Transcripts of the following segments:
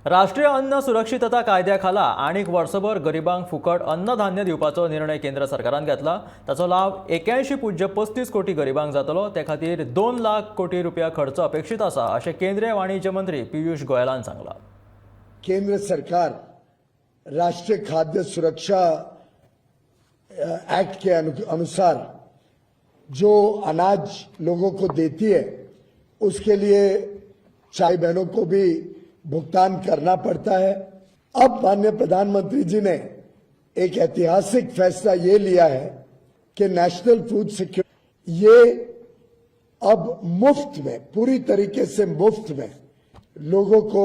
राष्ट्रीय अन्न सुरक्षितता कायद्याखाला आनीक वर्सभर गरिबांक फुकट अन्नधान्य दिवपाचो निर्णय केंद्र सरकारान घेतला। ताचो लाभ 81.35 कोटी गरिबांक जातलो। ते खातीर 2 लाख कोटी रुपया खर्च अपेक्षित आसा अशें केंद्रीय वाणिज्य मंत्री पीयूष गोयलान सांगला। केंद्र सरकार राष्ट्रीय खाद्य सुरक्षा एक्ट के अनुसार जो अनाज लोगों को देती है उसके लिए चाय बहनों को भी भुगतान करना पड़ता है। अब माननीय प्रधानमंत्री जी ने एक ऐतिहासिक फैसला ये लिया है कि नेशनल फूड सिक्योरिटी ये अब मुफ्त में, पूरी तरीके से मुफ्त में लोगों को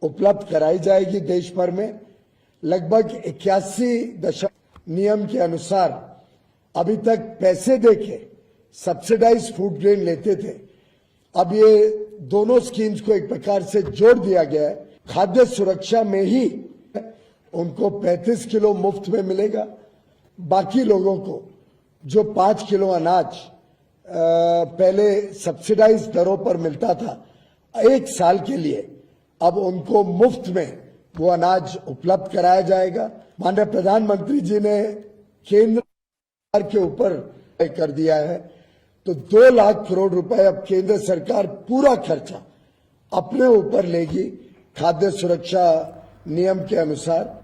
उपलब्ध कराई जाएगी। देश भर में लगभग 81 नियम के अनुसार अभी तक पैसे देके सब्सिडाइज फूड ग्रेन लेते थे। अब ये दोनों स्कीम्स को एक प्रकार से जोड़ दिया गया है। खाद्य सुरक्षा में ही उनको 35 किलो मुफ्त में मिलेगा। बाकी लोगों को जो 5 किलो अनाज पहले सब्सिडाइज दरों पर मिलता था, 1 साल के लिए अब उनको मुफ्त में वो अनाज उपलब्ध कराया जाएगा। माननीय प्रधानमंत्री जी ने केंद्र सरकार के ऊपर कर दिया है, तो 2 लाख करोड़ रुपए अब केंद्र सरकार पूरा खर्चा अपने ऊपर लेगी खाद्य सुरक्षा नियम के अनुसार।